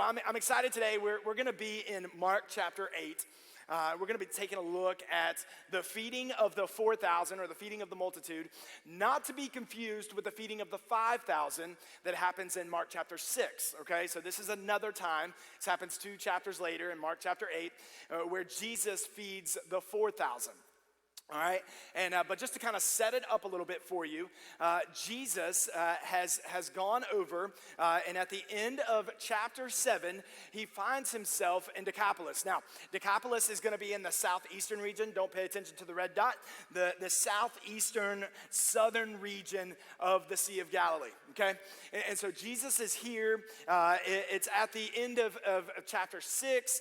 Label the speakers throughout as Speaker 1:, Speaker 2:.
Speaker 1: I'm excited today. We're going to be in Mark chapter 8. We're going to be taking a look at the feeding of the 4,000, or the feeding of the multitude, not to be confused with the feeding of the 5,000 that happens in Mark chapter 6, okay? So this is another time. This happens 2 chapters later in Mark chapter 8, where Jesus feeds the 4,000. All right, and but just to kind of set it up a little bit for you, Jesus has gone over, and at the end of chapter 7, he finds himself in Decapolis. Now, Decapolis is going to be in the southeastern region. Don't pay attention to the red dot. The southeastern, southern region of the Sea of Galilee, okay? And so Jesus is here. It's at the end of chapter 6,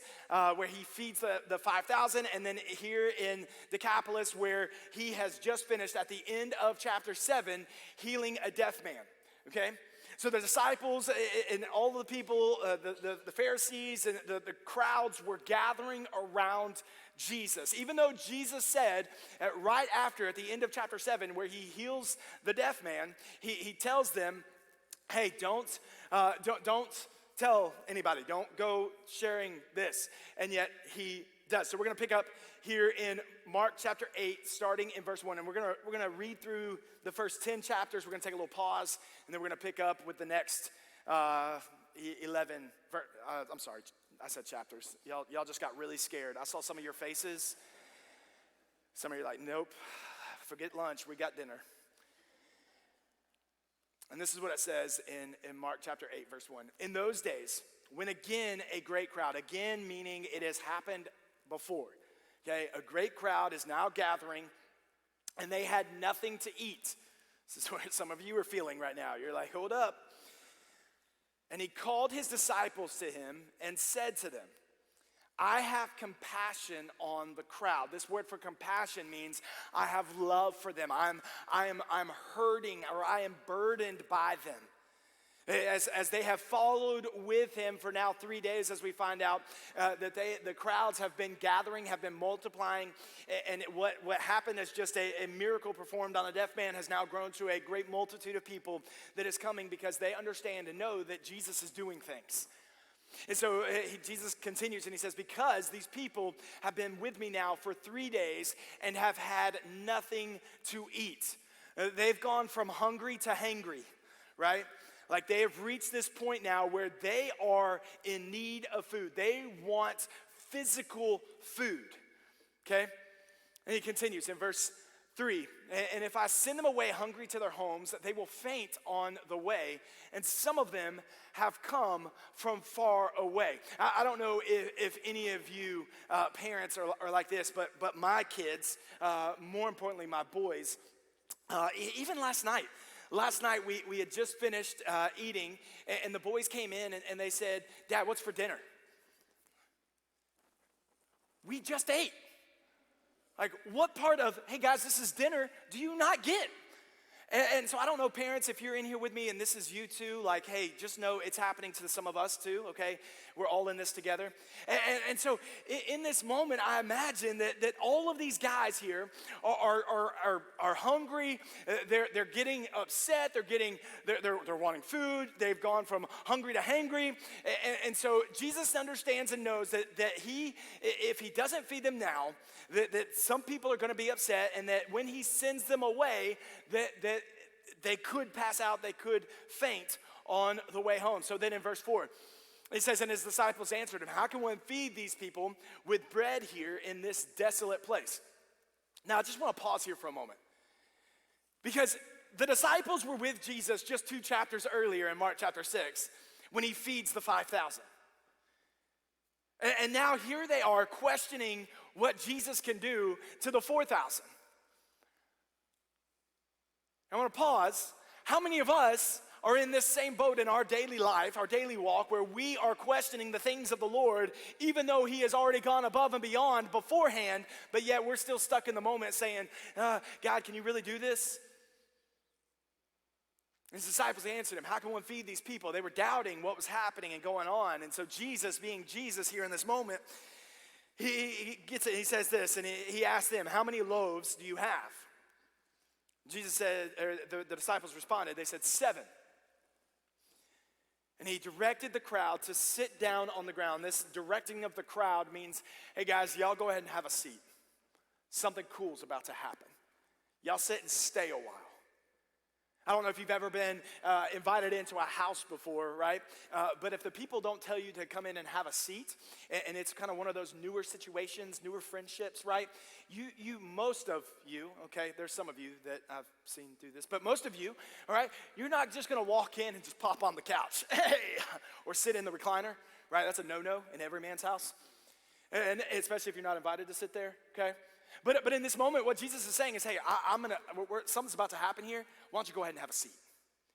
Speaker 1: where he feeds the 5,000, and then here in Decapolis, where he has just finished at the end of chapter 7 healing a deaf man, okay? So the disciples and all the people, the Pharisees and the crowds were gathering around Jesus. Even though Jesus said right after, at the end of chapter 7, where he heals the deaf man, he tells them, hey, don't tell anybody, don't go sharing this. And yet he does. So we're going to pick up here in Mark chapter 8, starting in verse 1. And we're going to read through the first 10 chapters. We're going to take a little pause, and then we're going to pick up with the next 11. I'm sorry, I said chapters. Y'all just got really scared. I saw some of your faces. Some of you are like, nope, forget lunch. We got dinner. And this is what it says in Mark chapter 8, verse 1. In those days, when again a great crowd, again meaning it has happened before, okay? A great crowd is now gathering, and they had nothing to eat. This is what some of you are feeling right now. You're like, hold up. And he called his disciples to him and said to them, I have compassion on the crowd. This word for compassion means I have love for them. I'm hurting, or I am burdened by them. As they have followed with him for now 3 days, as we find out that the crowds have been gathering, have been multiplying, and what happened as just a miracle performed on a deaf man has now grown to a great multitude of people that is coming because they understand and know that Jesus is doing things. And so Jesus continues and he says, because these people have been with me now for 3 days and have had nothing to eat. They've gone from hungry to hangry, right? Like they have reached this point now where they are in need of food. They want physical food, okay? And he continues in verse 3, and if I send them away hungry to their homes, they will faint on the way, and some of them have come from far away. I don't know if any of you parents are like this, but my kids, more importantly my boys, even last night, we had just finished eating, and the boys came in and they said, Dad, what's for dinner? We just ate. Like, what part of, hey guys, this is dinner, do you not get? And so I don't know, parents, if you're in here with me and this is you too, like, hey, just know it's happening to some of us too, okay? We're all in this together. And so in this moment, I imagine that all of these guys here are hungry. They're getting upset. They're wanting food. They've gone from hungry to hangry. And so Jesus understands and knows that if he doesn't feed them now, that some people are going to be upset, and that when he sends them away, that they could pass out, they could faint on the way home. So then in verse 4, it says, and his disciples answered him, how can one feed these people with bread here in this desolate place? Now, I just want to pause here for a moment, because the disciples were with Jesus just 2 chapters earlier in Mark chapter 6 when he feeds the 5,000. And now here they are questioning what Jesus can do to the 4,000. I want to pause. How many of us are in this same boat in our daily life, our daily walk, where we are questioning the things of the Lord, even though he has already gone above and beyond beforehand, but yet we're still stuck in the moment saying, God, can you really do this? His disciples answered him, how can one feed these people? They were doubting what was happening and going on. And so Jesus, being Jesus here in this moment, he gets it. He says this, and he asked them, how many loaves do you have? Jesus said, or the disciples responded, they said 7. And he directed the crowd to sit down on the ground. This directing of the crowd means, hey guys, y'all go ahead and have a seat. Something cool's about to happen. Y'all sit and stay a while. I don't know if you've ever been invited into a house before, right? But if the people don't tell you to come in and have a seat, and it's kind of one of those newer situations, newer friendships, right? Most of you, okay, there's some of you that I've seen do this, but most of you, all right, you're not just gonna walk in and just pop on the couch, hey, or sit in the recliner, right? That's a no-no in every man's house, and especially if you're not invited to sit there, okay? But in this moment, what Jesus is saying is, hey, something's about to happen here. Why don't you go ahead and have a seat?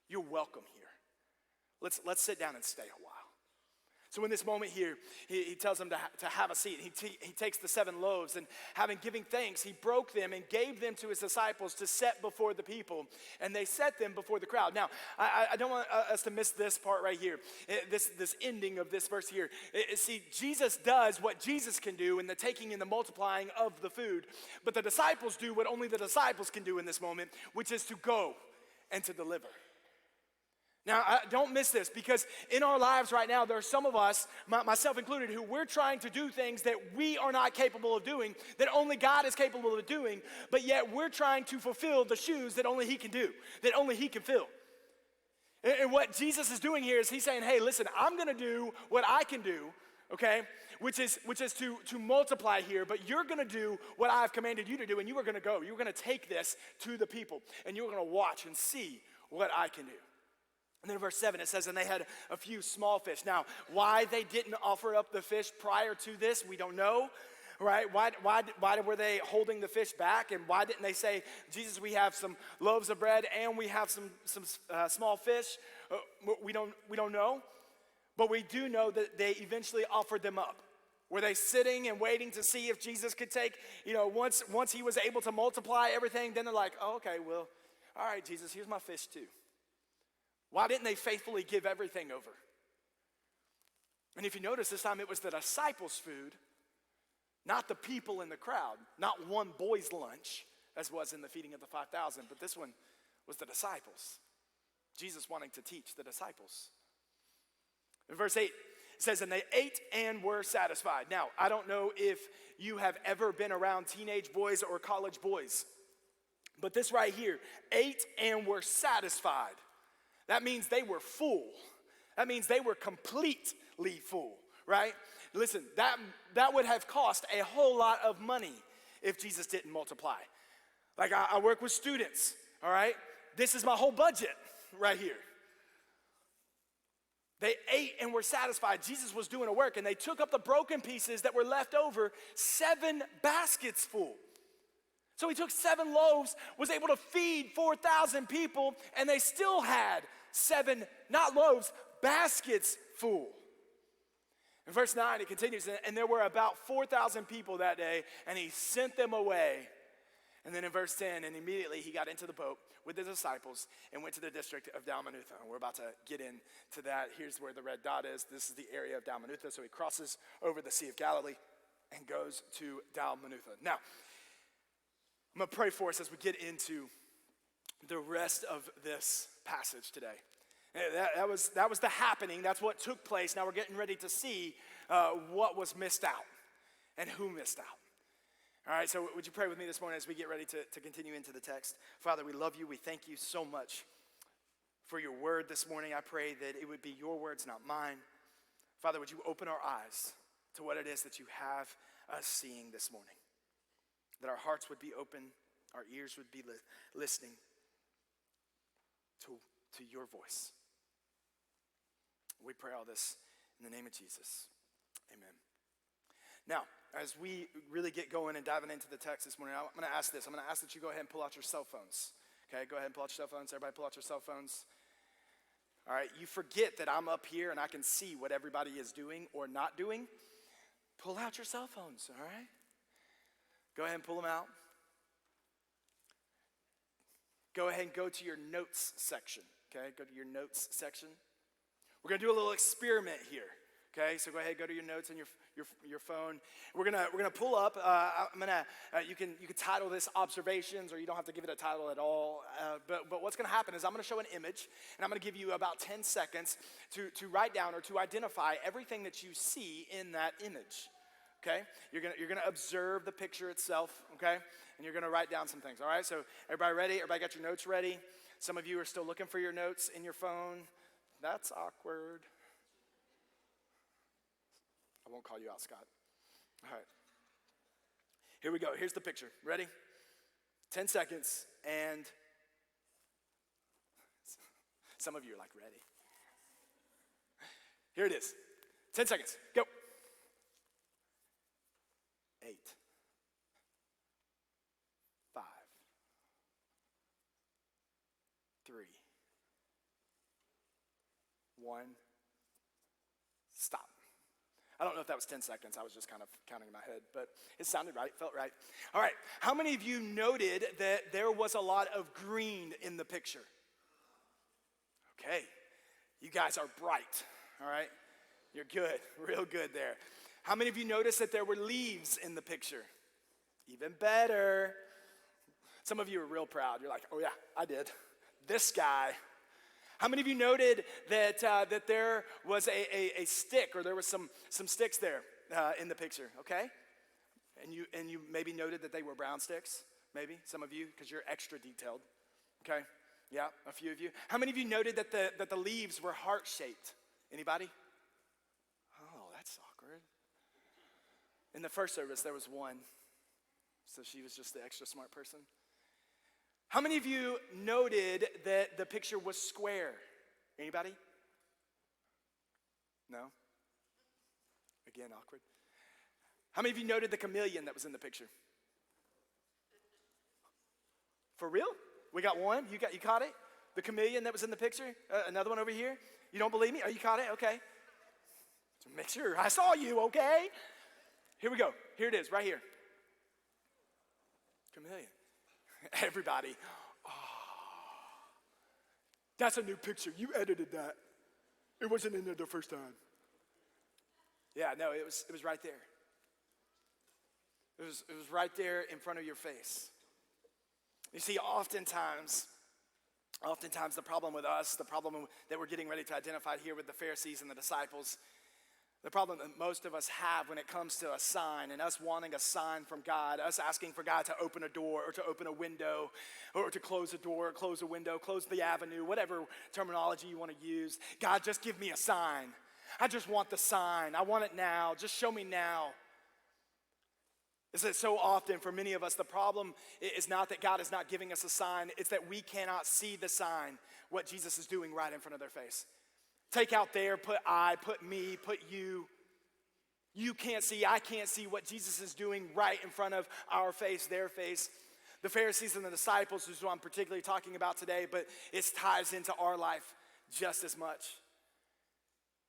Speaker 1: You're welcome here. Let's sit down and stay a while. So in this moment here, he tells them to have a seat. He takes the 7 loaves, and having given thanks, he broke them and gave them to his disciples to set before the people. And they set them before the crowd. Now, I don't want us to miss this part right here, this ending of this verse here. See, Jesus does what Jesus can do in the taking and the multiplying of the food. But the disciples do what only the disciples can do in this moment, which is to go and to deliver. Now, don't miss this, because in our lives right now, there are some of us, myself included, who we're trying to do things that we are not capable of doing, that only God is capable of doing, but yet we're trying to fulfill the shoes that only he can do, that only he can fill. And what Jesus is doing here is he's saying, hey, listen, I'm gonna do what I can do, okay, which is to multiply here, but you're gonna do what I've commanded you to do, and you are gonna go. You're gonna take this to the people, and you're gonna watch and see what I can do. And then in verse 7 it says, and they had a few small fish. Now, why they didn't offer up the fish prior to this, we don't know, right? Why were they holding the fish back? And why didn't they say, Jesus, we have some loaves of bread and we have some small fish? We don't know. But we do know that they eventually offered them up. Were they sitting and waiting to see if Jesus could take, once he was able to multiply everything, then they're like, oh, okay, well, all right, Jesus, here's my fish too. Why didn't they faithfully give everything over? And if you notice, this time it was the disciples' food, not the people in the crowd, not one boy's lunch, as was in the feeding of the 5,000, but this one was the disciples. Jesus wanting to teach the disciples. In verse 8, it says, and they ate and were satisfied. Now, I don't know if you have ever been around teenage boys or college boys, but this right here, ate and were satisfied. That means they were full. That means they were completely full, right? Listen, that would have cost a whole lot of money if Jesus didn't multiply. Like I work with students, all right? This is my whole budget right here. They ate and were satisfied. Jesus was doing a work, and they took up the broken pieces that were left over, 7 baskets full. So he took 7 loaves, was able to feed 4,000 people, and they still had 7, not loaves, baskets full. In verse 9, it continues, and there were about 4,000 people that day, and he sent them away. And then in verse 10, and immediately he got into the boat with the disciples and went to the district of Dalmanutha. And we're about to get into that. Here's where the red dot is. This is the area of Dalmanutha. So he crosses over the Sea of Galilee and goes to Dalmanutha. Now, I'm going to pray for us as we get into the rest of this passage today. That was the happening. That's what took place. Now we're getting ready to see what was missed out and who missed out. All right, so would you pray with me this morning as we get ready to continue into the text? Father, we love you. We thank you so much for your word this morning. I pray that it would be your words, not mine. Father, would you open our eyes to what it is that you have us seeing this morning? That our hearts would be open, our ears would be listening to your voice. We pray all this in the name of Jesus. Amen. Now, as we really get going and diving into the text this morning, I'm going to ask this. I'm going to ask that you go ahead and pull out your cell phones. Okay, go ahead and pull out your cell phones. Everybody pull out your cell phones. All right, you forget that I'm up here and I can see what everybody is doing or not doing. Pull out your cell phones, all right? Go ahead and pull them out. Go ahead and go to your notes section, okay? Go to your notes section. We're going to do a little experiment here, Okay, so go ahead, go to your notes on your phone. We're gonna pull up. You can title this observations, or you don't have to give it a title at all. But what's gonna happen is I'm gonna show an image, and I'm gonna give you about 10 seconds to write down or to identify everything that you see in that image. Okay, you're gonna observe the picture itself. Okay, and you're gonna write down some things. All right, so everybody ready? Everybody got your notes ready? Some of you are still looking for your notes in your phone. That's awkward. I won't call you out, Scott. All right. Here we go. Here's the picture. Ready? 10 seconds, and some of you are like, ready. Here it is. 10 seconds. Go. 8, 5, 3, 1. Stop. I don't know if that was 10 seconds. I was just kind of counting in my head, but it sounded right, felt right. All right, how many of you noted that there was a lot of green in the picture? Okay, you guys are bright, all right? You're good, real good there. How many of you noticed that there were leaves in the picture? Even better. Some of you are real proud. You're like, oh yeah, I did. This guy. How many of you noted that there was a stick, or there was some sticks there in the picture? Okay, and you maybe noted that they were brown sticks. Maybe some of you, because you're extra detailed. Okay, yeah, a few of you. How many of you noted that the leaves were heart shaped? Anybody? Oh, that's awkward. In the first service, there was one, so she was just the extra smart person. How many of you noted that the picture was square? Anybody? No? Again, awkward. How many of you noted the chameleon that was in the picture? For real? We got one? You caught it? The chameleon that was in the picture? Another one over here? You don't believe me? Oh, you caught it? Okay. So make sure I saw you, okay? Here we go. Here it is, right here. Chameleon. Everybody, oh, that's a new picture. You edited that. It wasn't in there the first time. Yeah, no, it was right there. It was right there in front of your face. You see, oftentimes the problem with us, the problem that we're getting ready to identify here with the Pharisees and the disciples, the problem that most of us have when it comes to a sign and us wanting a sign from God, us asking for God to open a door or to open a window or to close a door, close a window, close the avenue, whatever terminology you want to use. God, just give me a sign. I just want the sign. I want it now. Just show me now. Is that so often for many of us, the problem is not that God is not giving us a sign. It's that we cannot see the sign, what Jesus is doing right in front of their face. Take out there, put I, put me, put you. You can't see, I can't see what Jesus is doing right in front of our face, their face. The Pharisees and the disciples is what I'm particularly talking about today, but it ties into our life just as much.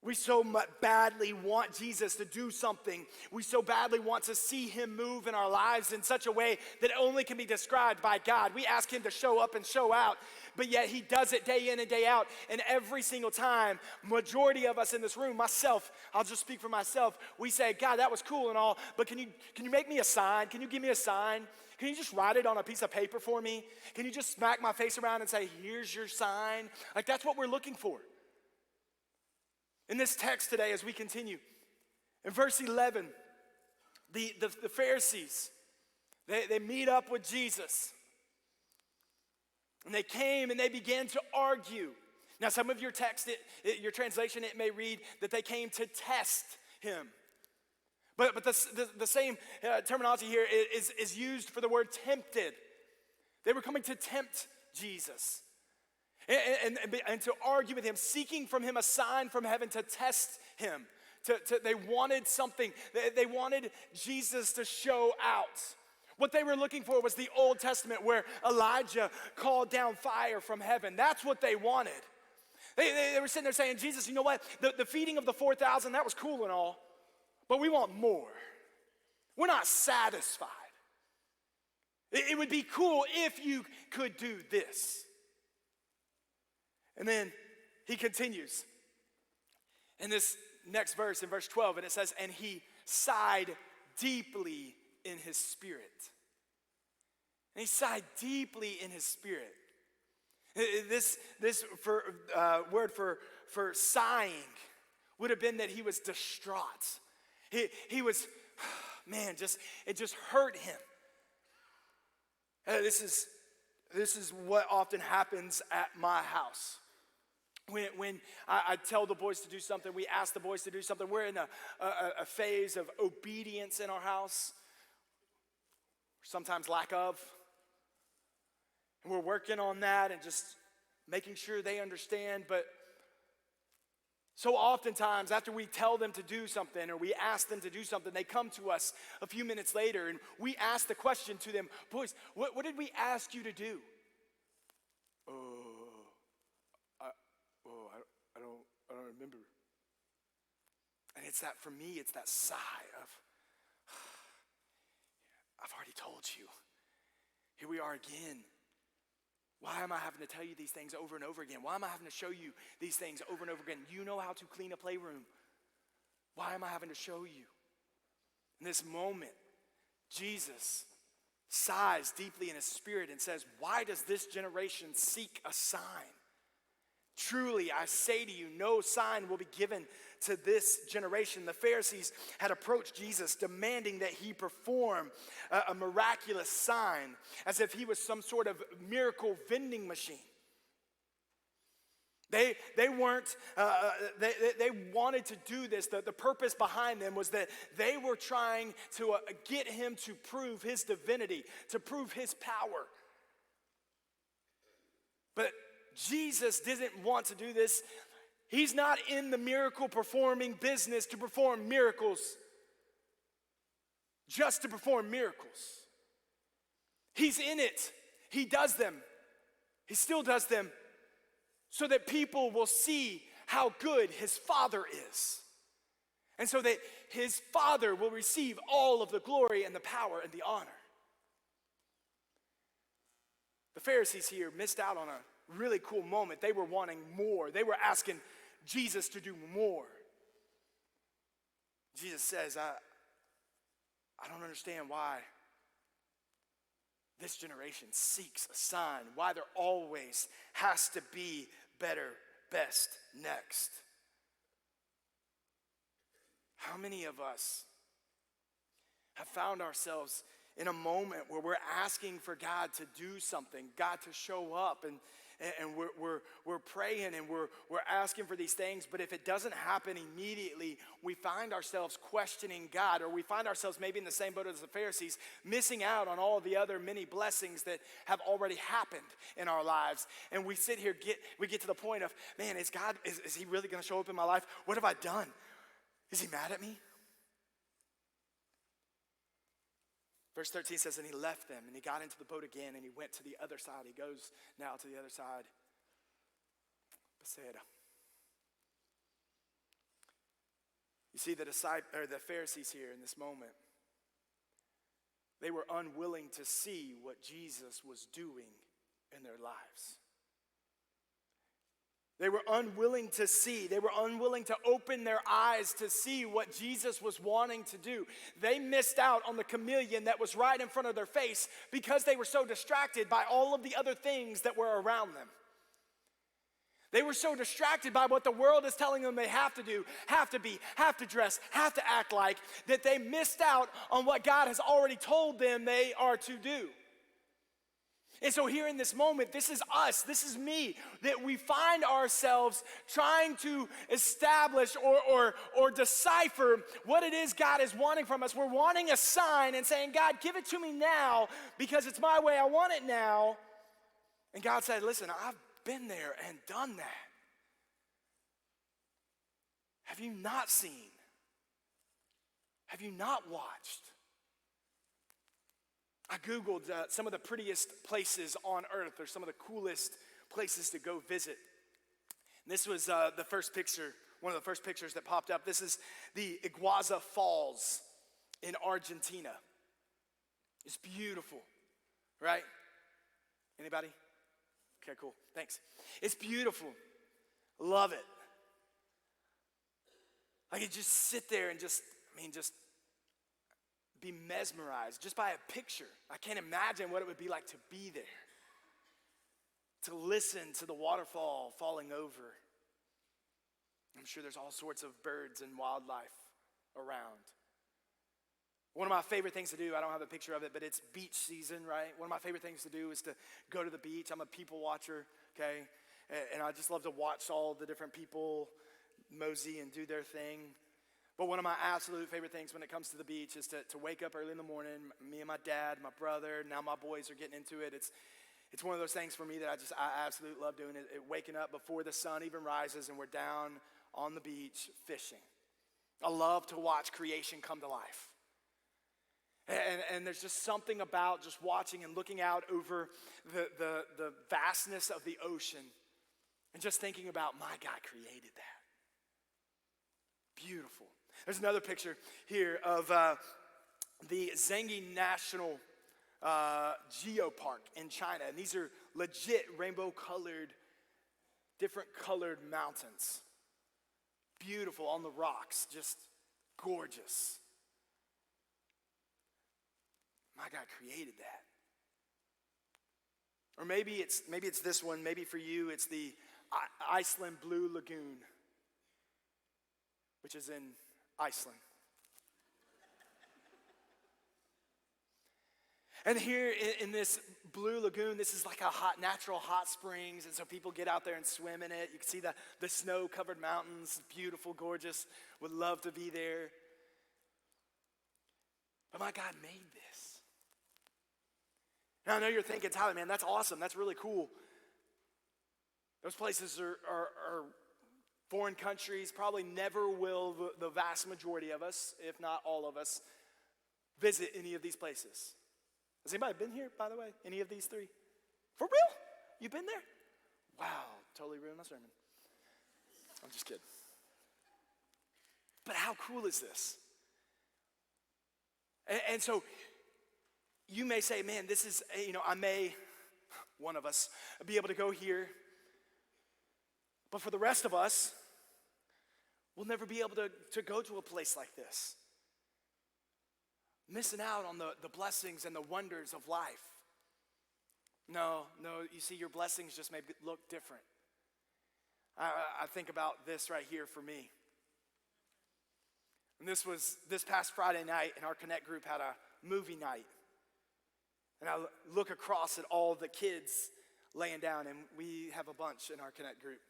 Speaker 1: We so badly want Jesus to do something. We so badly want to see him move in our lives in such a way that it only can be described by God. We ask him to show up and show out, but yet he does it day in and day out. And every single time, majority of us in this room, myself, I'll just speak for myself, we say, God, that was cool and all, but can you make me a sign? Can you give me a sign? Can you just write it on a piece of paper for me? Can you just smack my face around and say, here's your sign? Like, that's what we're looking for. In this text today, as we continue, in verse 11, the Pharisees, they meet up with Jesus. And they came and they began to argue. Now, some of your text, your translation, it may read that they came to test him. But the same terminology here is used for the word tempted. They were coming to tempt Jesus. And to argue with him, seeking from him a sign from heaven to test him. They wanted something. They wanted Jesus to show out. What they were looking for was the Old Testament where Elijah called down fire from heaven. That's what they wanted. They were sitting there saying, Jesus, you know what? The feeding of the 4,000, that was cool and all, but we want more. We're not satisfied. It would be cool if you could do this. And then he continues. And this next verse, in verse 12, and it says, and he sighed deeply in his spirit. And he sighed deeply in his spirit. This word for sighing would have been that he was distraught. He was, man, it just hurt him. This is what often happens at my house. When I tell the boys to do something, we ask the boys to do something, we're in a phase of obedience in our house, sometimes lack of. And we're working on that and just making sure they understand. But so oftentimes after we tell them to do something or we ask them to do something, they come to us a few minutes later and we ask the question to them, boys, what did we ask you to do? I don't remember. And it's that, for me, it's that sigh of, I've already told you. Here we are again. Why am I having to tell you these things over and over again? Why am I having to show you these things over and over again? You know how to clean a playroom. Why am I having to show you? In this moment, Jesus sighs deeply in his spirit and says, why does this generation seek a sign? Truly, I say to you, no sign will be given to this generation. The Pharisees had approached Jesus demanding that he perform a miraculous sign as if he was some sort of miracle vending machine. They weren't, they wanted to do this. The purpose behind them was that they were trying to get him to prove his divinity, to prove his power. But Jesus didn't want to do this. He's not in the miracle performing business to perform miracles, just to perform miracles. He's in it. He does them. He still does them so that people will see how good his Father is. And so that his Father will receive all of the glory and the power and the honor. The Pharisees here missed out on a really cool moment. They were wanting more. They were asking Jesus to do more. Jesus says, I don't understand why this generation seeks a sign, why there always has to be better, best, next. How many of us have found ourselves in a moment where we're asking for God to do something, God to show up, and we're praying and we're asking for these things, but if it doesn't happen immediately, we find ourselves questioning God, or we find ourselves maybe in the same boat as the Pharisees, missing out on all the other many blessings that have already happened in our lives. And we sit here, we get to the point of, man, is he really going to show up in my life? What have I done? Is he mad at me? Verse 13 says, and he left them, and he got into the boat again, and he went to the other side. He goes now to the other side, Bethsaida. You see, the Pharisees here in this moment, they were unwilling to see what Jesus was doing in their lives. They were unwilling to see. They were unwilling to open their eyes to see what Jesus was wanting to do. They missed out on the chameleon that was right in front of their face because they were so distracted by all of the other things that were around them. They were so distracted by what the world is telling them they have to do, have to be, have to dress, have to act like, that they missed out on what God has already told them they are to do. And so here in this moment, this is us, this is me, that we find ourselves trying to establish or decipher what it is God is wanting from us. We're wanting a sign and saying, God, give it to me now because it's my way, I want it now. And God said, listen, I've been there and done that. Have you not seen? Have you not watched? I Googled some of the prettiest places on earth, or some of the coolest places to go visit. And this was the first picture, one of the first pictures that popped up. This is the Iguazu Falls in Argentina. It's beautiful, right? Anybody? Okay, cool, thanks. It's beautiful, love it. Like you just sit there and just be mesmerized just by a picture. I can't imagine what it would be like to be there, to listen to the waterfall falling over. I'm sure there's all sorts of birds and wildlife around. One of my favorite things to do, I don't have a picture of it, but it's beach season, right? One of my favorite things to do is to go to the beach. I'm a people watcher, okay? And I just love to watch all the different people mosey and do their thing. But one of my absolute favorite things when it comes to the beach is to wake up early in the morning. Me and my dad, my brother, now my boys are getting into it. It's one of those things for me that I absolutely love doing it. Waking up before the sun even rises and we're down on the beach fishing. I love to watch creation come to life. And there's just something about just watching and looking out over the vastness of the ocean and just thinking about, my God created that. Beautiful. There's another picture here of the Zhangyi National Geopark in China. And these are legit rainbow-colored, different colored mountains. Beautiful on the rocks, just gorgeous. My God created that. Or maybe it's this one. Maybe for you it's the Iceland Blue Lagoon, which is in Iceland. And here in this blue lagoon, this is like a natural hot springs, and so people get out there and swim in it. You can see the snow-covered mountains, beautiful, gorgeous. Would love to be there. But my God made this. Now I know you're thinking, Tyler, man, that's awesome. That's really cool. Those places are foreign countries. Probably never will the vast majority of us, if not all of us, visit any of these places. Has anybody been here, by the way? Any of these three? For real? You've been there? Wow, totally ruined my sermon. I'm just kidding. But how cool is this? And so you may say, man, this is, one of us, be able to go here. But for the rest of us, we'll never be able to go to a place like this. Missing out on the blessings and the wonders of life. No, you see, your blessings just may look different. I think about this right here for me. And this past Friday night, and our Connect group had a movie night. And I look across at all the kids laying down, and we have a bunch in our Connect group.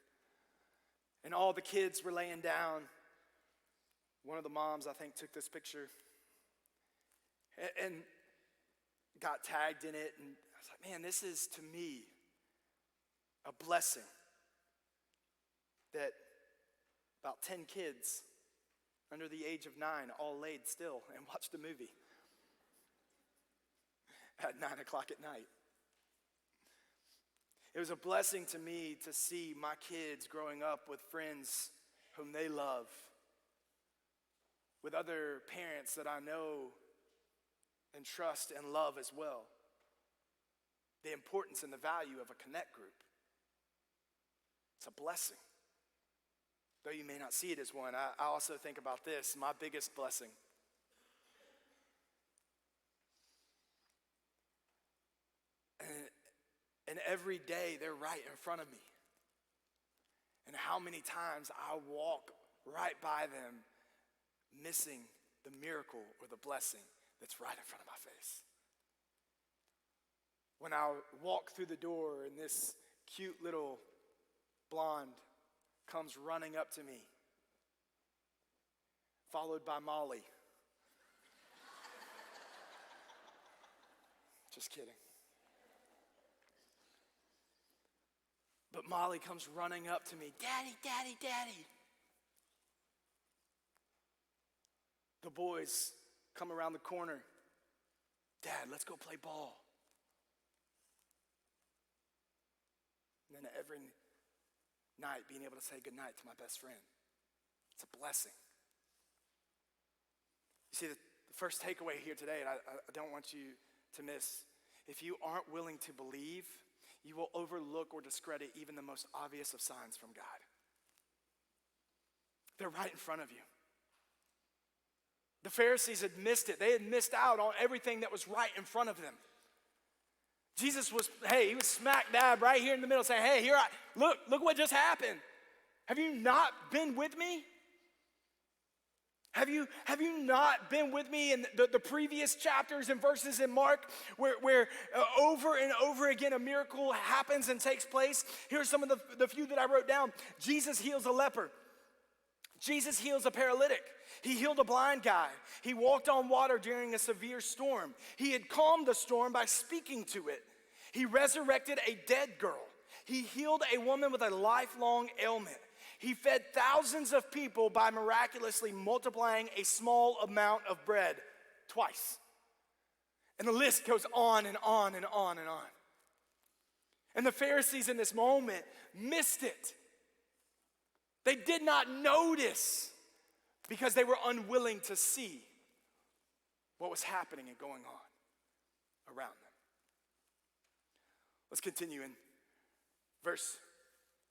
Speaker 1: And all the kids were laying down. One of the moms, I think, took this picture and got tagged in it. And I was like, man, this is, to me, a blessing that about 10 kids under the age of 9 all laid still and watched a movie at 9 o'clock at night. It was a blessing to me to see my kids growing up with friends whom they love, with other parents that I know and trust and love as well. The importance and the value of a Connect group. It's a blessing. Though you may not see it as one, I also think about this, my biggest blessing. And every day they're right in front of me. And how many times I walk right by them, missing the miracle or the blessing that's right in front of my face. When I walk through the door and this cute little blonde comes running up to me, followed by Molly. Just kidding. But Molly comes running up to me, Daddy, Daddy, Daddy. The boys come around the corner, Dad, let's go play ball. And then every night being able to say goodnight to my best friend. It's a blessing. You see, the first takeaway here today, and I don't want you to miss, if you aren't willing to believe, you will overlook or discredit even the most obvious of signs from God. They're right in front of you. The Pharisees had missed it. They had missed out on everything that was right in front of them. Jesus was, he was smack dab right here in the middle saying, hey, look what just happened. Have you not been with me? Have you not been with me in the previous chapters and verses in Mark where over and over again a miracle happens and takes place? Here's some of the few that I wrote down. Jesus heals a leper. Jesus heals a paralytic. He healed a blind guy. He walked on water during a severe storm. He had calmed the storm by speaking to it. He resurrected a dead girl. He healed a woman with a lifelong ailment. He fed thousands of people by miraculously multiplying a small amount of bread twice. And the list goes on and on and on and on. And the Pharisees in this moment missed it. They did not notice because they were unwilling to see what was happening and going on around them. Let's continue in verse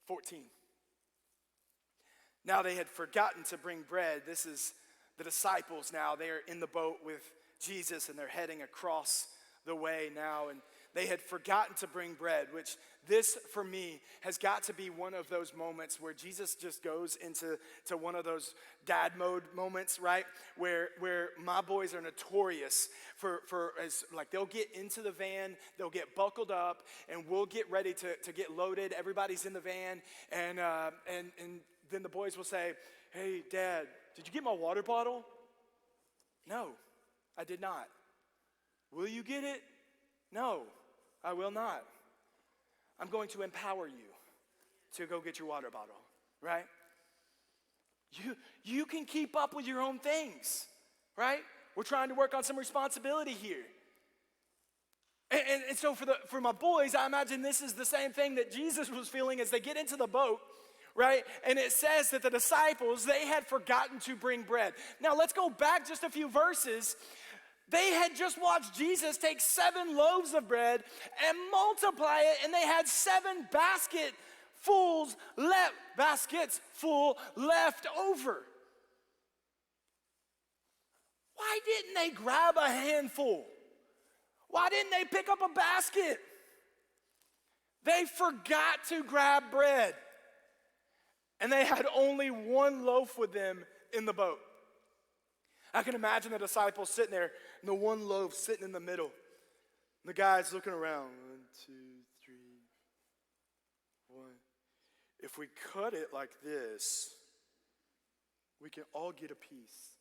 Speaker 1: 14. Now they had forgotten to bring bread. This is the disciples now. They are in the boat with Jesus and they're heading across the way now. And they had forgotten to bring bread, which this for me has got to be one of those moments where Jesus just goes into one of those dad mode moments, right? Where my boys are notorious for as like they'll get into the van, they'll get buckled up, and we'll get ready to get loaded. Everybody's in the van, and then the boys will say, hey, Dad, did you get my water bottle? No, I did not. Will you get it? No, I will not. I'm going to empower you to go get your water bottle, right? You can keep up with your own things, right? We're trying to work on some responsibility here. And so for my boys, I imagine this is the same thing that Jesus was feeling as they get into the boat, right? And it says that the disciples, they had forgotten to bring bread. Now let's go back just a few verses. They had just watched Jesus take 7 loaves of bread and multiply it, and they had 7 baskets full left over. Why didn't they grab a handful? Why didn't they pick up a basket? They forgot to grab bread. And they had only 1 loaf with them in the boat. I can imagine the disciples sitting there and the 1 loaf sitting in the middle. And the guys looking around. 1, 2, 3, 1. If we cut it like this, we can all get a piece.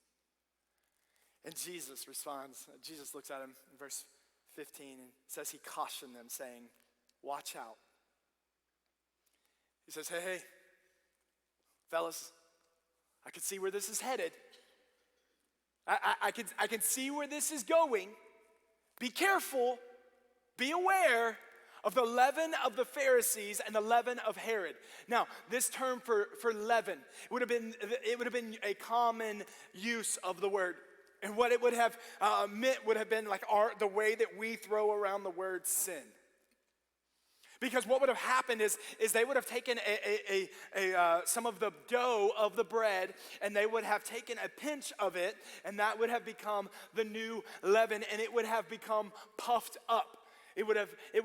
Speaker 1: And Jesus responds. Jesus looks at him in verse 15 and says he cautioned them saying, watch out. He says, hey, fellas, I can see where this is headed. I can see where this is going. Be careful. Be aware of the leaven of the Pharisees and the leaven of Herod. Now, this term for leaven, it would have been a common use of the word. And what it would have meant would have been like the way that we throw around the word sin. Because what would have happened is they would have taken some of the dough of the bread, and they would have taken a pinch of it, and that would have become the new leaven, and it would have become puffed up. It would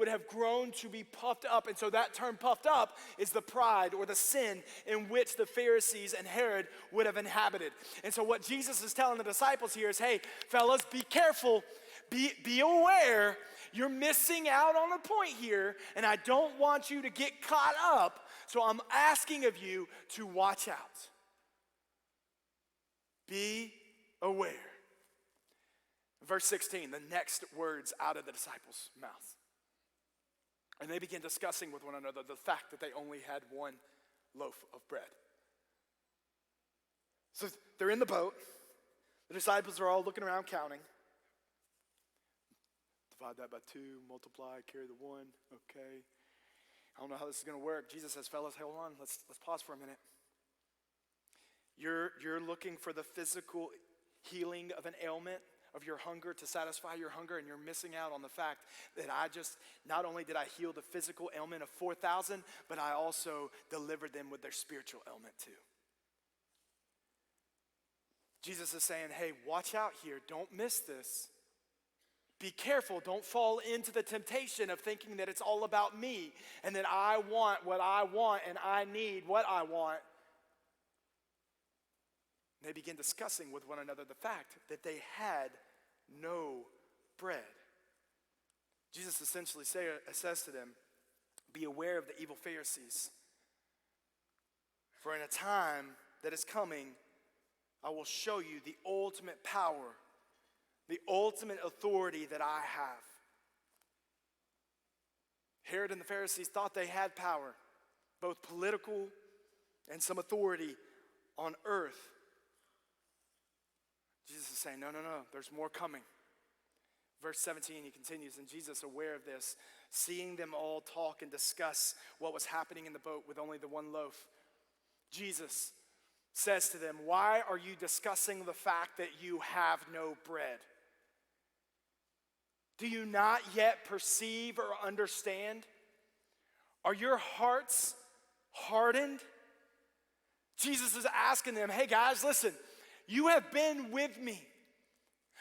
Speaker 1: have grown to be puffed up. And so that term puffed up is the pride or the sin in which the Pharisees and Herod would have inhabited. And so what Jesus is telling the disciples here is, hey, fellas, be careful. Be aware. You're missing out on a point here, and I don't want you to get caught up. So I'm asking of you to watch out. Be aware. Verse 16, the next words out of the disciples' mouths. And they begin discussing with one another the fact that they only had 1 loaf of bread. So they're in the boat. The disciples are all looking around counting. Divide that by 2, multiply, carry the 1. Okay. I don't know how this is going to work. Jesus says, fellas, hold on. Let's pause for a minute. You're looking for the physical healing of an ailment, of your hunger, to satisfy your hunger, and you're missing out on the fact that not only did I heal the physical ailment of 4,000, but I also delivered them with their spiritual ailment too. Jesus is saying, hey, watch out here. Don't miss this. Be careful. Don't fall into the temptation of thinking that it's all about me and that I want what I want and I need what I want. They begin discussing with one another the fact that they had no bread. Jesus essentially says to them, be aware of the evil Pharisees. For in a time that is coming, I will show you the ultimate power, the ultimate authority that I have. Herod and the Pharisees thought they had power, both political and some authority on earth. Jesus is saying, no, there's more coming. Verse 17, he continues, and Jesus, aware of this, seeing them all talk and discuss what was happening in the boat with only the one loaf, Jesus says to them, why are you discussing the fact that you have no bread? Do you not yet perceive or understand? Are your hearts hardened? Jesus is asking them, hey guys, listen, you have been with me.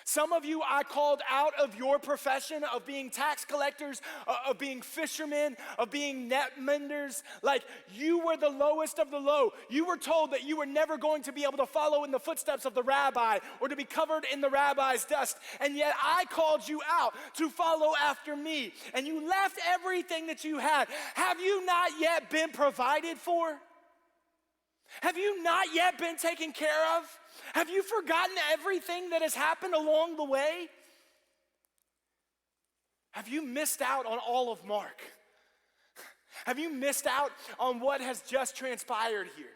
Speaker 1: Some of you I called out of your profession of being tax collectors, of being fishermen, of being net menders. Like you were the lowest of the low. You were told that you were never going to be able to follow in the footsteps of the rabbi or to be covered in the rabbi's dust. And yet I called you out to follow after me. And you left everything that you had. Have you not yet been provided for? Have you not yet been taken care of? Have you forgotten everything that has happened along the way? Have you missed out on all of Mark? Have you missed out on what has just transpired here?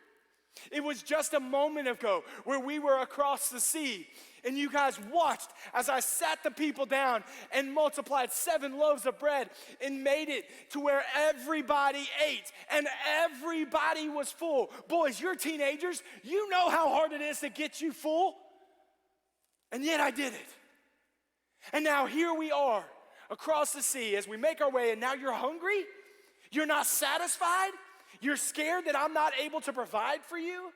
Speaker 1: It was just a moment ago where we were across the sea and you guys watched as I sat the people down and multiplied 7 loaves of bread and made it to where everybody ate and everybody was full. Boys, you're teenagers. You know how hard it is to get you full. And yet I did it. And now here we are across the sea as we make our way, and now you're hungry? You're not satisfied? You're scared that I'm not able to provide for you?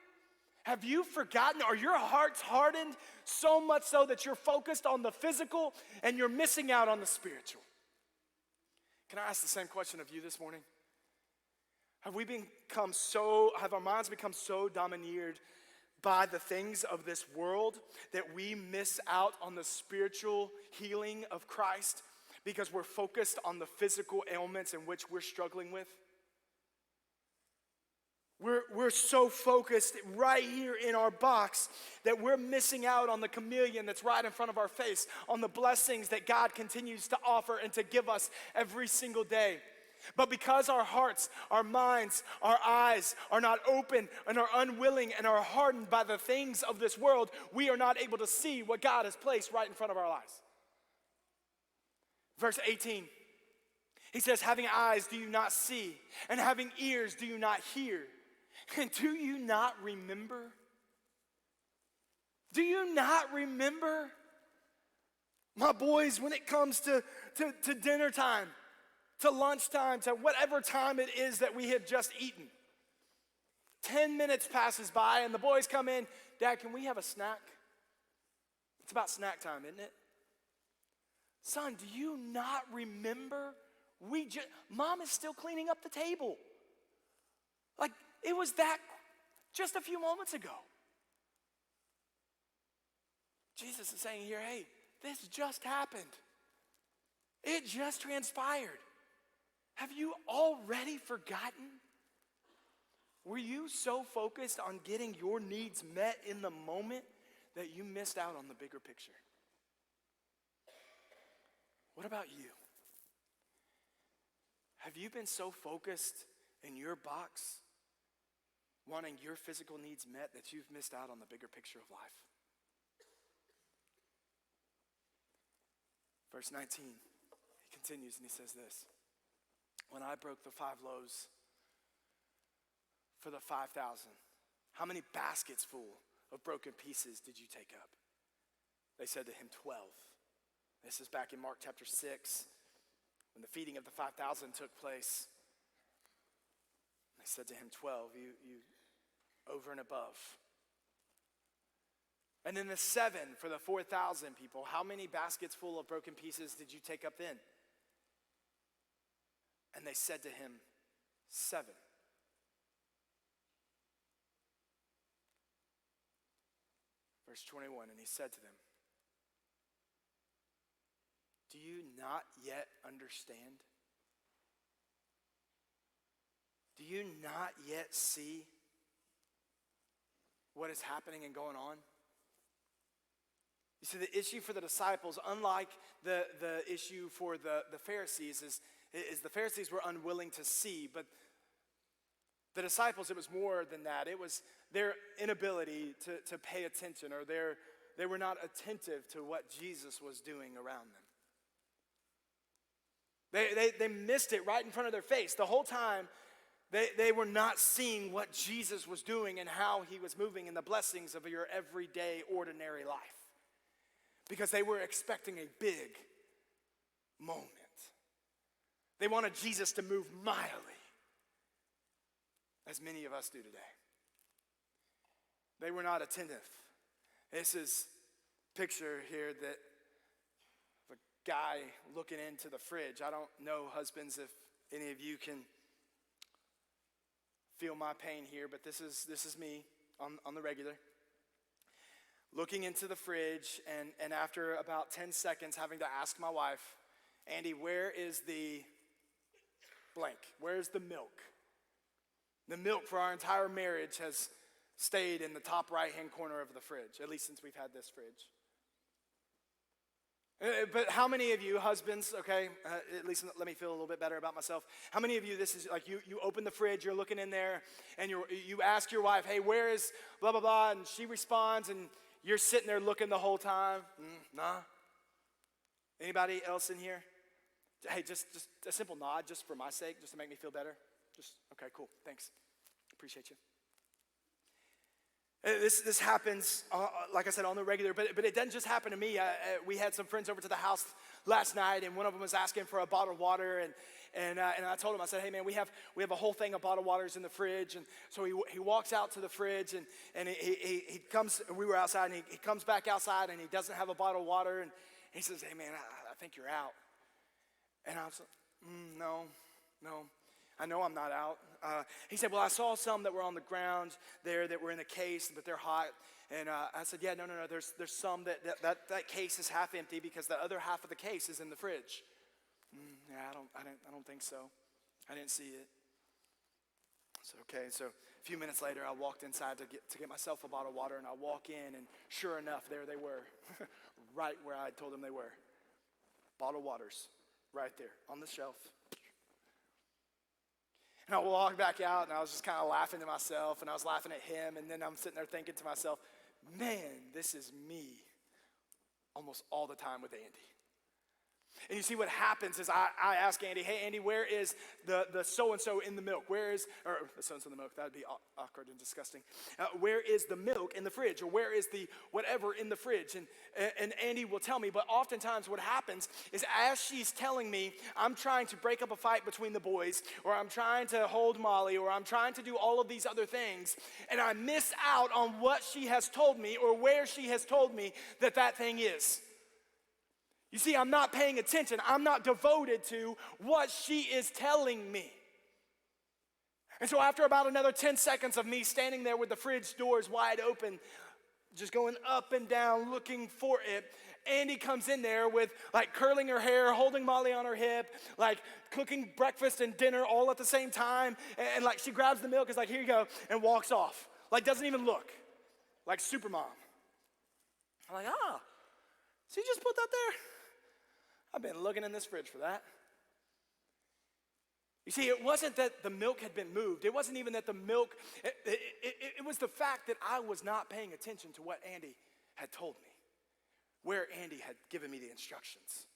Speaker 1: Have you forgotten? Are your hearts hardened so much so that you're focused on the physical and you're missing out on the spiritual? Can I ask the same question of you this morning? Have our minds become so domineered by the things of this world that we miss out on the spiritual healing of Christ because we're focused on the physical ailments in which we're struggling with? We're so focused right here in our box that we're missing out on the chameleon that's right in front of our face, on the blessings that God continues to offer and to give us every single day. But because our hearts, our minds, our eyes are not open and are unwilling and are hardened by the things of this world, we are not able to see what God has placed right in front of our lives. Verse 18, he says, having eyes do you not see, and having ears do you not hear? And do you not remember? Do you not remember? My boys, when it comes to dinner time, to lunchtime, to whatever time it is that we have just eaten, 10 minutes passes by and the boys come in, Dad, can we have a snack? It's about snack time, isn't it? Son, do you not remember? Mom is still cleaning up the table. Like, it was that just a few moments ago. Jesus is saying here, hey, this just happened. It just transpired. Have you already forgotten? Were you so focused on getting your needs met in the moment that you missed out on the bigger picture? What about you? Have you been so focused in your box, wanting your physical needs met, that you've missed out on the bigger picture of life? Verse 19, he continues and he says this. When I broke the 5 loaves for the 5,000, how many baskets full of broken pieces did you take up? They said to him, 12. This is back in Mark chapter 6, when the feeding of the 5,000 took place. They said to him, 12, you over and above. And then the 7 for the 4,000 people. How many baskets full of broken pieces did you take up then? And they said to him, 7. Verse 21, and he said to them, do you not yet understand? Do you not yet see what is happening and going on? You see, the issue for the disciples, unlike the issue for the Pharisees, is the Pharisees were unwilling to see, but the disciples, it was more than that. It was their inability to pay attention, or they were not attentive to what Jesus was doing around them. They missed it right in front of their face. The whole time, they were not seeing what Jesus was doing and how he was moving in the blessings of your everyday, ordinary life. Because they were expecting a big moment. They wanted Jesus to move mightily, as many of us do today. They were not attentive. This is a picture here that of a guy looking into the fridge. I don't know, husbands, if any of you can feel my pain here, but this is me on the regular. Looking into the fridge, and after about 10 seconds having to ask my wife, Andy, where is the blank? Where's the milk? The milk for our entire marriage has stayed in the top right-hand corner of the fridge, at least since we've had this fridge. But how many of you husbands, okay, at least let me feel a little bit better about myself. How many of you, this is like you open the fridge, you're looking in there, and you ask your wife, hey, where is blah, blah, blah, and she responds, and you're sitting there looking the whole time? Nah. Anybody else in here? Hey, just a simple nod, just for my sake, just to make me feel better. Just, okay, cool, thanks. Appreciate you. This happens, like I said, on the regular, but it doesn't just happen to me. We had some friends over to the house last night, and one of them was asking for a bottle of water, and I told him, I said, hey man, we have a whole thing of bottled waters in the fridge. And so he walks out to the fridge, and he comes, we were outside, and he comes back outside, and he doesn't have a bottle of water, and he says, hey man, I think you're out. And I was like, no, I know I'm not out. He said, well, I saw some that were on the ground there that were in a case, but they're hot. And I said, yeah, no, there's some that case is half empty because the other half of the case is in the fridge. Yeah, I don't think so. I didn't see it. So okay, so a few minutes later, I walked inside to get myself a bottle of water, and I walk in, and sure enough, there they were, right where I told them they were. Bottled waters, right there on the shelf. And I walked back out, and I was just kind of laughing to myself, and I was laughing at him, and then I'm sitting there thinking to myself, man, this is me almost all the time with Andy. And you see what happens is I ask Andy, hey, Andy, where is the so-and-so in the milk? Or the so-and-so in the milk, that would be awkward and disgusting. Where is the milk in the fridge? Or where is the whatever in the fridge? And Andy will tell me, but oftentimes what happens is as she's telling me, I'm trying to break up a fight between the boys, or I'm trying to hold Molly, or I'm trying to do all of these other things, and I miss out on what she has told me or where she has told me that thing is. You see, I'm not paying attention. I'm not devoted to what she is telling me. And so after about another 10 seconds of me standing there with the fridge doors wide open, just going up and down looking for it, Andy comes in there with like curling her hair, holding Molly on her hip, like cooking breakfast and dinner all at the same time. And like she grabs the milk, is like, here you go, and walks off. Like doesn't even look. Like super mom. I'm like, so you just put that there? I've been looking in this fridge for that. You see, it wasn't that the milk had been moved. It wasn't even that the milk, it was the fact that I was not paying attention to what Andy had told me, where Andy had given me the instructions.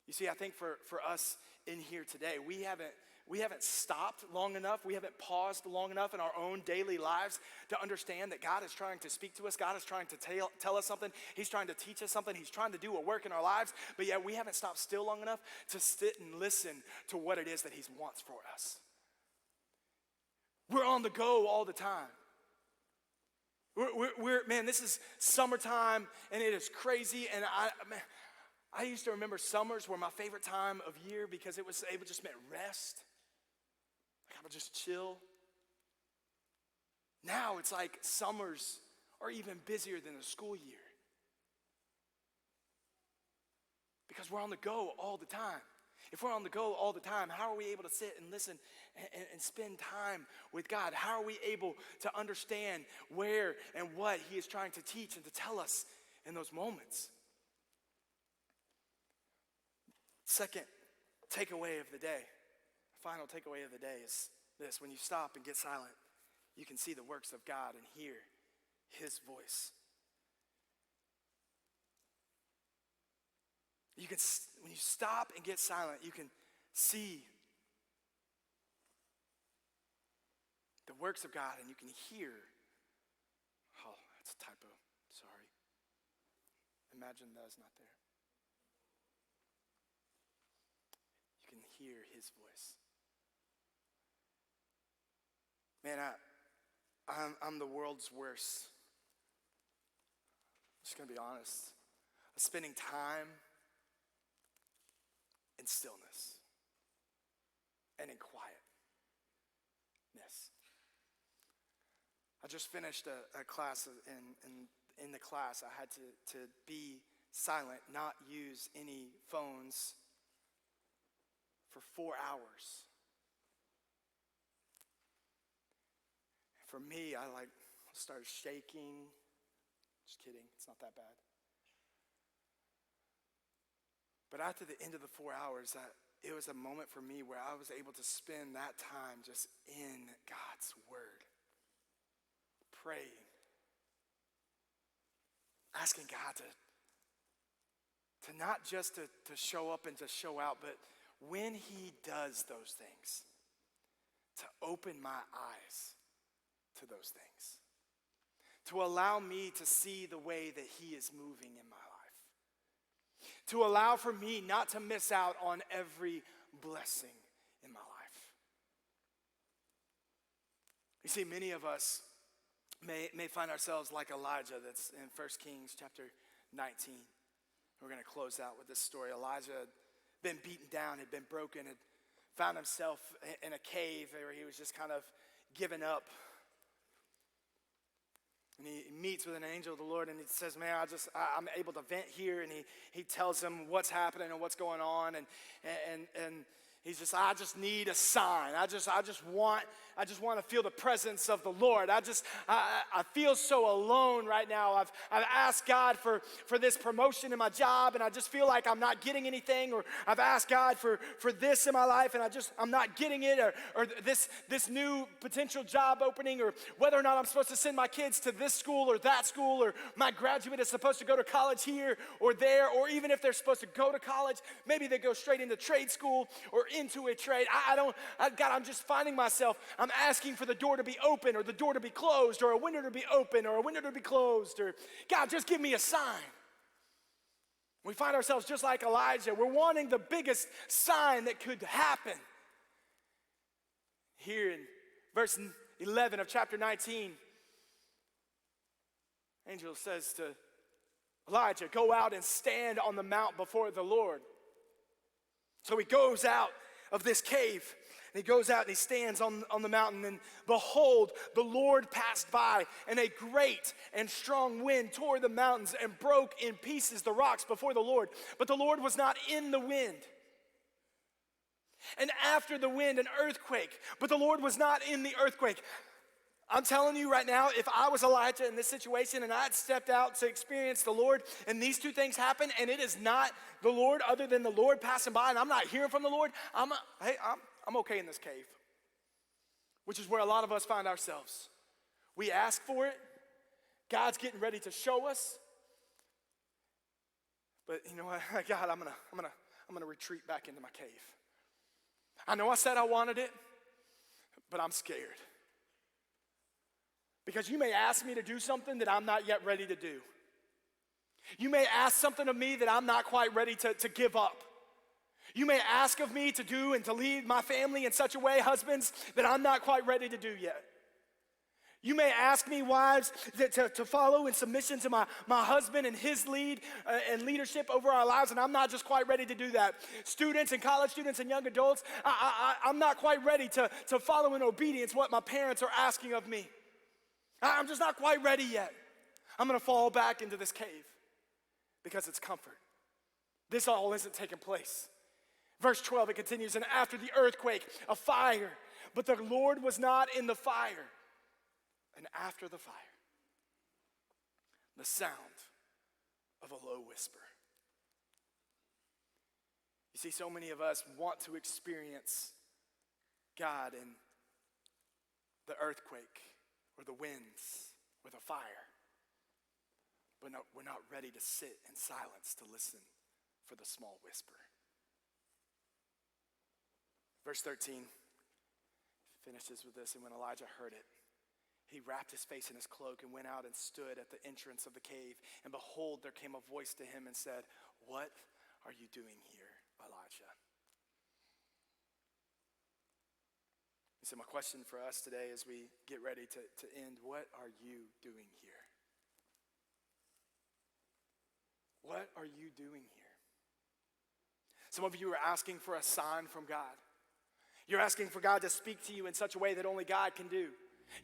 Speaker 1: You see, I think for us in here today, we haven't stopped long enough. We haven't paused long enough in our own daily lives to understand that God is trying to speak to us. God is trying to tell us something. He's trying to teach us something. He's trying to do a work in our lives. But yet we haven't stopped still long enough to sit and listen to what it is that he wants for us. We're on the go all the time. Man, this is summertime and it is crazy. And I used to remember summers were my favorite time of year because it just meant rest. Like I would just chill. Now it's like summers are even busier than the school year because we're on the go all the time. If we're on the go all the time, how are we able to sit and listen and spend time with God? How are we able to understand where and what he is trying to teach and to tell us in those moments? Second takeaway of the day, final takeaway of the day is this: when you stop and get silent, you can see the works of God and hear his voice. When you stop and get silent, you can see the works of God and you can hear. Oh, that's a typo. Sorry. Imagine that is not there. You can hear his voice. Man, I'm the world's worst. I'm just going to be honest. Spending time in stillness and in quietness. I just finished a class, and in the class I had to be silent, not use any phones for 4 hours. For me, I started shaking. Just kidding, it's not that bad. But after the end of the 4 hours, it was a moment for me where I was able to spend that time just in God's word, praying, asking God to not just to show up and to show out, but when he does those things, to open my eyes to those things, to allow me to see the way that he is moving in my life, to allow for me not to miss out on every blessing in my life. You see, many of us may find ourselves like Elijah that's in 1 Kings chapter 19. We're going to close out with this story. Elijah had been beaten down, had been broken, had found himself in a cave where he was just kind of given up. And he meets with an angel of the Lord and he says, man, I'm able to vent here. And he tells him what's happening and what's going on. And he's just, I just need a sign. I just want to feel the presence of the Lord. I feel so alone right now. I've asked God for this promotion in my job, and I just feel like I'm not getting anything. Or I've asked God for this in my life, and I'm not getting it. Or this new potential job opening, or whether or not I'm supposed to send my kids to this school or that school, or my graduate is supposed to go to college here or there, or even if they're supposed to go to college, maybe they go straight into trade school or into a trade. God, I'm just finding myself, I'm asking for the door to be open or the door to be closed or a window to be open or a window to be closed, or God, just give me a sign. We find ourselves just like Elijah. We're wanting the biggest sign that could happen. Here in verse 11 of chapter 19, angel says to Elijah, go out and stand on the mount before the Lord. So he goes out of this cave, and he goes out and he stands on the mountain, and behold, the Lord passed by, and a great and strong wind tore the mountains and broke in pieces the rocks before the Lord. But the Lord was not in the wind. And after the wind, an earthquake, but the Lord was not in the earthquake. I'm telling you right now, if I was Elijah in this situation and I had stepped out to experience the Lord and these two things happen and it is not the Lord other than the Lord passing by and I'm not hearing from the Lord, I'm okay in this cave, which is where a lot of us find ourselves. We ask for it. God's getting ready to show us. But you know what, God, I'm gonna retreat back into my cave. I know I said I wanted it, but I'm scared. Because you may ask me to do something that I'm not yet ready to do. You may ask something of me that I'm not quite ready to give up. You may ask of me to do and to lead my family in such a way, husbands, that I'm not quite ready to do yet. You may ask me, wives, to follow in submission to my husband and his lead and leadership over our lives, and I'm not just quite ready to do that. Students and college students and young adults, I'm not quite ready to follow in obedience what my parents are asking of me. I'm just not quite ready yet. I'm going to fall back into this cave because it's comfort. This all isn't taking place. Verse 12, it continues, and after the earthquake, a fire, but the Lord was not in the fire. And after the fire, the sound of a low whisper. You see, so many of us want to experience God in the earthquake or the winds or the fire, but we're not ready to sit in silence to listen for the small whisper. Verse 13 finishes with this, and when Elijah heard it, he wrapped his face in his cloak and went out and stood at the entrance of the cave. And behold, there came a voice to him and said, "What are you doing here, Elijah?" So my question for us today as we get ready to end, what are you doing here? What are you doing here? Some of you are asking for a sign from God. You're asking for God to speak to you in such a way that only God can do.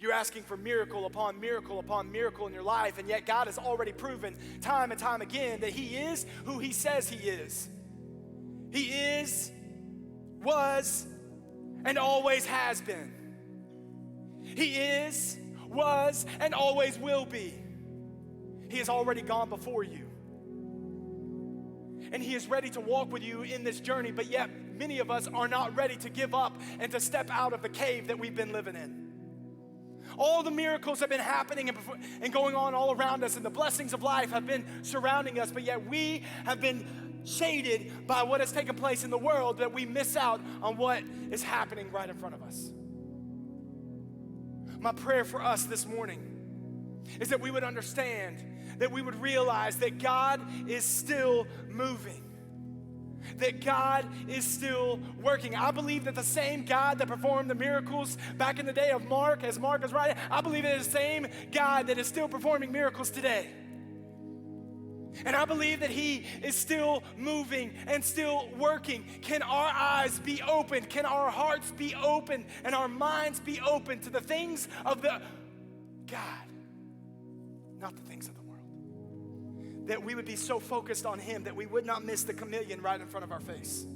Speaker 1: You're asking for miracle upon miracle upon miracle in your life, and yet God has already proven time and time again that he is who he says he is. He is, was, and always has been. He is, was, and always will be. He has already gone before you. And he is ready to walk with you in this journey, but yet many of us are not ready to give up and to step out of the cave that we've been living in. All the miracles have been happening and going on all around us, and the blessings of life have been surrounding us, but yet we have been shaded by what has taken place in the world that we miss out on what is happening right in front of us. My prayer for us this morning is that we would understand, that we would realize that God is still moving, that God is still working. I believe that the same God that performed the miracles back in the day of Mark, as Mark was writing, I believe it is the same God that is still performing miracles today. And I believe that he is still moving and still working. Can our eyes be open? Can our hearts be open and our minds be open to the things of the God, not the things of the world? That we would be so focused on him that we would not miss the chameleon right in front of our face,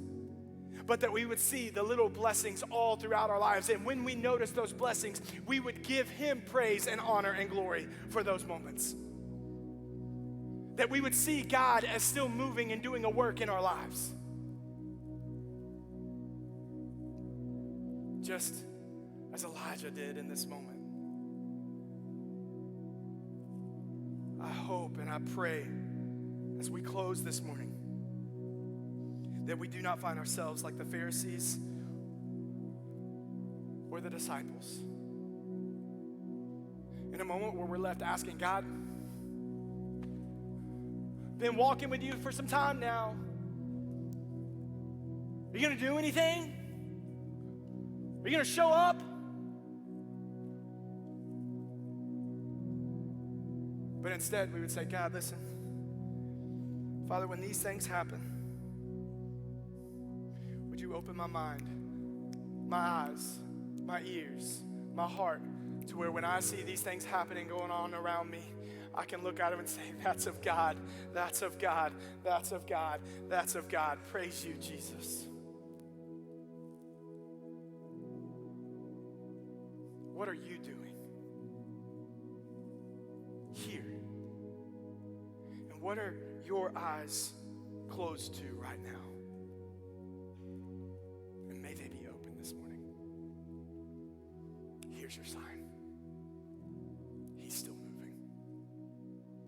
Speaker 1: but that we would see the little blessings all throughout our lives. And when we notice those blessings, we would give him praise and honor and glory for those moments. That we would see God as still moving and doing a work in our lives. Just as Elijah did in this moment. I hope and I pray as we close this morning that we do not find ourselves like the Pharisees or the disciples. In a moment where we're left asking, God, been walking with you for some time now. Are you going to do anything? Are you going to show up? But instead, we would say, God, listen, Father, when these things happen, would you open my mind, my eyes, my ears, my heart, to where when I see these things happening going on around me, I can look at them and say, that's of God, that's of God, that's of God, that's of God. Praise you, Jesus. What are you doing here? And what are your eyes closed to right now? And may they be open this morning. Here's your sign.